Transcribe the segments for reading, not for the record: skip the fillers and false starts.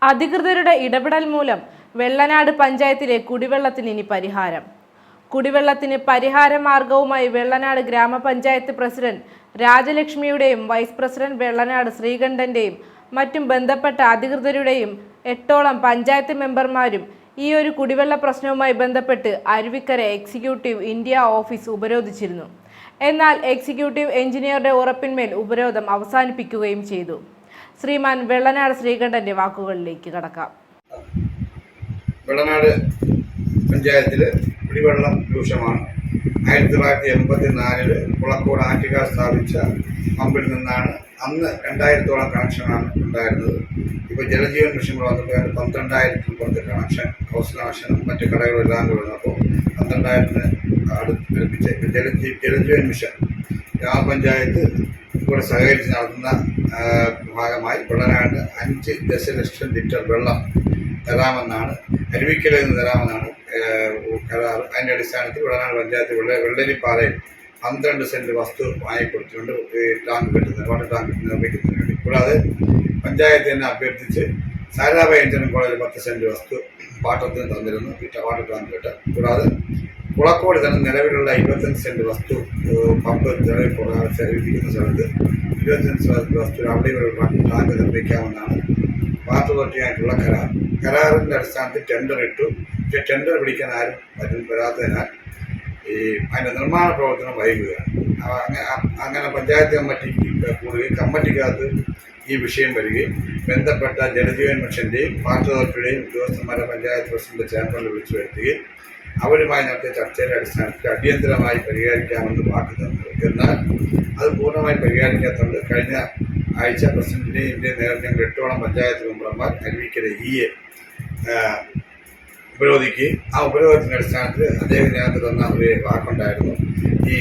അധികൃതരുടെ ഇടപെടൽ മൂലം വെള്ളനാട് പഞ്ചായത്തിലെ കുടിവെള്ളത്തിന് ഇനി പരിഹാരം. കുടിവെള്ളത്തിന് പരിഹാര മാർഗവുമായി വെള്ളനാട് ഗ്രാമപഞ്ചായത്ത് പ്രസിഡന്റ് രാജലക്ഷ്മിയുടെയും വൈസ് പ്രസിഡന്റ് വെള്ളനാട് ശ്രീകണ്ഠന്റെയും മറ്റും ബന്ധപ്പെട്ട അധികൃതരുടെയും 8ഓളം പഞ്ചായത്ത് മെമ്പർമാരും ഈ ഒരു കുടിവെള്ള പ്രശ്നവുമായി ബന്ധപ്പെട്ട് അരുവിക്കര എക്സിക്യൂട്ടീവ് ഇന്ത്യ ഓഫീസ് ഉപരോധിച്ചിരുന്നു. എന്നാൽ എക്സിക്യൂട്ടീവ് എഞ്ചിനീയറുടെ ഉറപ്പിന്മേൽ ഉപരോധം അവസാനിപ്പിക്കുകയും ചെയ്തു. ശ്രീമാൻ വെള്ളനാട് ശ്രീകണ്ഠന്റെ വാക്കുകളിലേക്ക് കടക്കാം. വെള്ളനാട് പഞ്ചായത്തിൽ കുടിവെള്ളം രൂക്ഷമാണ്. 1984 കുളക്കോട് ആറ്റുകാൽ സ്ഥാപിച്ച പമ്പിൽ നിന്നാണ് അന്ന് 2000ഓളം കണക്ഷനാണ് ഉണ്ടായിരുന്നത്. ഇപ്പോൾ ജലജീവൻ മിഷൻ വന്നപ്പോൾ 12,000 പുറത്ത് കണക്ഷൻ, ഹൗസ് കണക്ഷനും മറ്റു കടകളെല്ലാം വന്നപ്പോൾ 12,000 അടുപ്പിച്ച് ജലജീവൻ മിഷൻ ഗ്രാമപഞ്ചായത്ത് കൂടെ സഹകരിച്ച് നടത്തുന്ന ഭാഗമായി വെള്ളനാട് 5 ദശലക്ഷം ലിറ്റർ വെള്ളം തരാമെന്നാണ്, അരുവിക്കരയിൽ നിന്ന് തരാമെന്നാണ് കരാർ. അതിൻ്റെ അടിസ്ഥാനത്തിൽ വെള്ളനാട് പഞ്ചായത്ത് വെള്ളരിപ്പാറയിൽ 12 സെന്റ് വസ്തു വാങ്ങിക്കൊടുത്തുകൊണ്ട് ടാങ്ക് കെട്ടുന്നത്, വാട്ടർ ടാങ്ക് നിർമ്മിക്കുന്നതിന് വേണ്ടി. കൂടാതെ പഞ്ചായത്ത് തന്നെ അഭ്യർത്ഥിച്ച് സാരാഭായ് എഞ്ചിനീയറിംഗ് കോളേജിൽ 10 സെന്റ് വസ്തു പാട്ടത്തിന് തന്നിരുന്നു, വാട്ടർ ടാങ്ക് കെട്ട്. കൂടാതെ കുളക്കോട് തന്നെ നിലവിലുള്ള 25 സെന്റ് വസ്തു പമ്പ് ഇരിക്കുന്ന സ്ഥലത്ത് 25 സെന്റ് വസ്തു അവിടെ ഒരു ടാങ്ക് നിർമ്മിക്കാമെന്നാണ് വാട്ടർ അതോറിറ്റിയായിട്ടുള്ള കരാർ. കരാറിൻ്റെ അടിസ്ഥാനത്തിൽ ടെൻഡർ ഇട്ടു. പക്ഷേ ടെൻഡർ പിടിക്കാൻ ആരും വരാത്തതിനാൽ അതിൻ്റെ നിർമ്മാണ പ്രവർത്തനം വൈകുകയാണ്. അങ്ങനെ പഞ്ചായത്ത് കമ്മിറ്റിക്ക് കൂടുകയും കമ്മിറ്റിക്കകത്ത് ഈ വിഷയം വരികയും ബന്ധപ്പെട്ട ജലജീവൻ മിഷൻ്റെയും വാട്ടർ അതോറിറ്റിയുടെയും ഉദ്യോഗസ്ഥന്മാരെ പഞ്ചായത്ത് പ്രസിഡന്റ് ചേംബറിൽ വിളിച്ചു വരുത്തുകയും അവരുമായി നടത്തിയ ചർച്ചയുടെ അടിസ്ഥാനത്തിൽ അടിയന്തരമായി പരിഹരിക്കാമെന്ന് വാക്ക് തന്നു. എന്നാൽ അത് പൂർണ്ണമായി പരിഹരിക്കാത്തതുകൊണ്ട് കഴിഞ്ഞ ആഴ്ച പ്രസിഡന്റിനെയും ഇന്ത്യയും നേരിട്ട് ഞങ്ങൾ 8ഓളം പഞ്ചായത്ത് മെമ്പർമാർ അരുവിക്കര ഇയെ ഉപരോധിക്കുകയും ആ ഉപരോധത്തിൻ്റെ അടിസ്ഥാനത്തിൽ അദ്ദേഹം ഞങ്ങൾക്ക് തന്ന ഒരു വാക്കുണ്ടായിരുന്നു. ഈ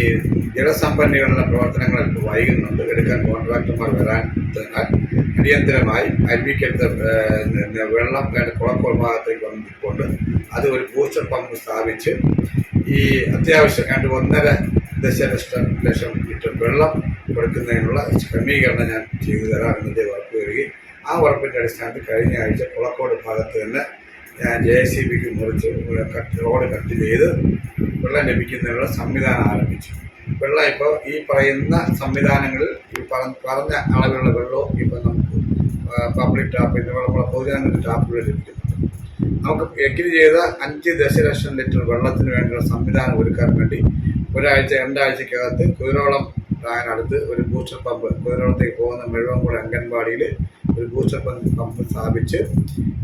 ജലസംഭരണികളുടെ പ്രവർത്തനങ്ങൾ ഇപ്പോൾ വൈകുന്നുണ്ട്, എടുക്കാൻ കോൺട്രാക്ടർമാർ വരാത്തതിനാൽ അടിയന്തരമായി അരുവിക്കരത്തെ വെള്ളം കുളക്കോൾ ഭാഗത്തേക്ക് വന്നിക്കൊണ്ട് അത് ഒരു ബൂസ്റ്റർ പമ്പ് സ്ഥാപിച്ച് ഈ അത്യാവശ്യം 1.5 ദശലക്ഷം ലിറ്റർ വെള്ളം കൊടുക്കുന്നതിനുള്ള ക്രമീകരണം ഞാൻ ചെയ്തു തരാമെന്നതിൻ്റെ ഉറപ്പ് വരികയും ആ ഉറപ്പിൻ്റെ അടിസ്ഥാനത്തിൽ കഴിഞ്ഞ ആഴ്ച കുളക്കോട് ഭാഗത്ത് തന്നെ ഞാൻ JCBക്ക് മുറിച്ച് റോഡ് കട്ട് ചെയ്ത് വെള്ളം ലഭിക്കുന്നതിനുള്ള സംവിധാനം ആരംഭിച്ചു. വെള്ളം ഇപ്പോൾ ഈ പറയുന്ന സംവിധാനങ്ങളിൽ ഈ പറഞ്ഞ അളവിലുള്ള വെള്ളവും ഇപ്പം നമുക്ക് പബ്ലിക് ടാപ്പിൻ്റെ നമ്മളെ പൊതുജനങ്ങളുടെ ടാപ്പുകൾ ലഭിക്കുന്നുണ്ട്. നമുക്ക് എഗ്രി ചെയ്ത 5 ദശലക്ഷം ലിറ്റർ വെള്ളത്തിന് വേണ്ടിയുള്ള സംവിധാനം ഒരുക്കാൻ വേണ്ടി ഒരാഴ്ച 2 ആഴ്ചക്കകത്ത് കുതിരോളം അടുത്ത് ഒരു ബൂസ്റ്റർ പമ്പ്, കുതിരോളത്തേക്ക് പോകുന്ന മെഴുവൻകുളം അംഗൻവാടിയിൽ ഒരു ബൂസ്റ്റർ പമ്പ് സ്ഥാപിച്ച്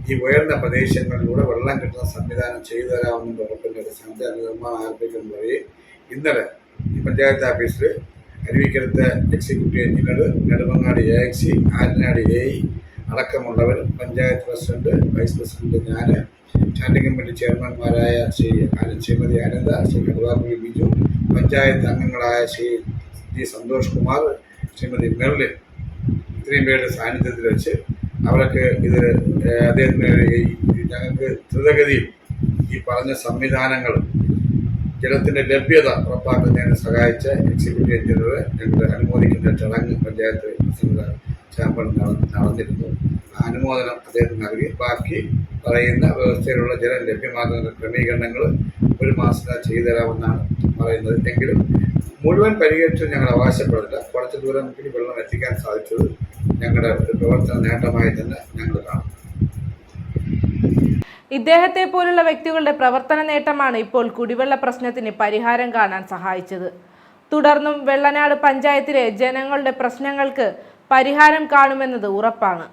ഈ ഉയർന്ന പ്രദേശങ്ങളിലൂടെ വെള്ളം കിട്ടുന്ന സംവിധാനം ചെയ്തു തരാമെന്ന ഉറപ്പിൻ്റെ അടിസ്ഥാനത്തിൽ അത് നിർമ്മാണം ആരംഭിക്കുന്ന വഴി ഇന്നലെ ഈ പഞ്ചായത്ത് ഓഫീസിൽ അരുവിക്കരത്തെ executive engineer, Nedumangad AXC, Alanad AE അടക്കമുള്ളവർ, പഞ്ചായത്ത് പ്രസിഡന്റ്, വൈസ് പ്രസിഡന്റ്, ഞാൻ, സ്റ്റാൻഡിംഗ് കമ്മിറ്റി ചെയർമാൻമാരായ ശ്രീമതി അനന്ത, ശ്രീ കടുവാക്കുഴി ബിജു, പഞ്ചായത്ത് അംഗങ്ങളായ ശ്രീ G സന്തോഷ് കുമാർ, ശ്രീമതി മെർലിൻ, ഇത്രയും പേരുടെ സാന്നിധ്യത്തിൽ വെച്ച് അവർക്ക് ഇത് അദ്ദേഹത്തിന് ഞങ്ങൾക്ക് ദ്രുതഗതിയിൽ ഈ പറഞ്ഞ സംവിധാനങ്ങൾ ജലത്തിൻ്റെ ലഭ്യത ഉറപ്പാക്കുന്നതിന് സഹായിച്ച എക്സിക്യൂട്ടീവ് എഞ്ചിനീയറെ ഞങ്ങൾ അനുമോദിക്കുന്ന ചടങ്ങ് പഞ്ചായത്ത് പ്രസിഡന്റ് ചേംബറിൽ നടന്നിരുന്നു. അനുമോദനം അദ്ദേഹത്തിന് നൽകി ബാക്കി പറയുന്ന വ്യവസ്ഥയിലുള്ള ജലം ലഭ്യമാക്കുന്ന ക്രമീകരണങ്ങൾ 1 മാസത്തിനകം ചെയ്തു തരാമെന്നാണ് പറയുന്നത്. എങ്കിലും മുഴുവൻ പരിഹരിച്ച് ഞങ്ങൾ അവകാശപ്പെടില്ല. കുറച്ച് ദൂരം കൂടി വെള്ളം എത്തിക്കാൻ സാധിച്ചത് ഞങ്ങളുടെ ഒരു പ്രവർത്തന നേട്ടമായി തന്നെ ഞങ്ങൾ കാണും. ഇദ്ദേഹത്തെ പോലുള്ള വ്യക്തികളുടെ പ്രവർത്തന നേട്ടമാണ് ഇപ്പോൾ കുടിവെള്ള പ്രശ്നത്തിന് പരിഹാരം കാണാൻ സഹായിച്ചത്. തുടർന്നും വെള്ളനാട് പഞ്ചായത്തിലെ ജനങ്ങളുടെ പ്രശ്നങ്ങൾക്ക് പരിഹാരം കാണുമെന്നത് ഉറപ്പാണ്.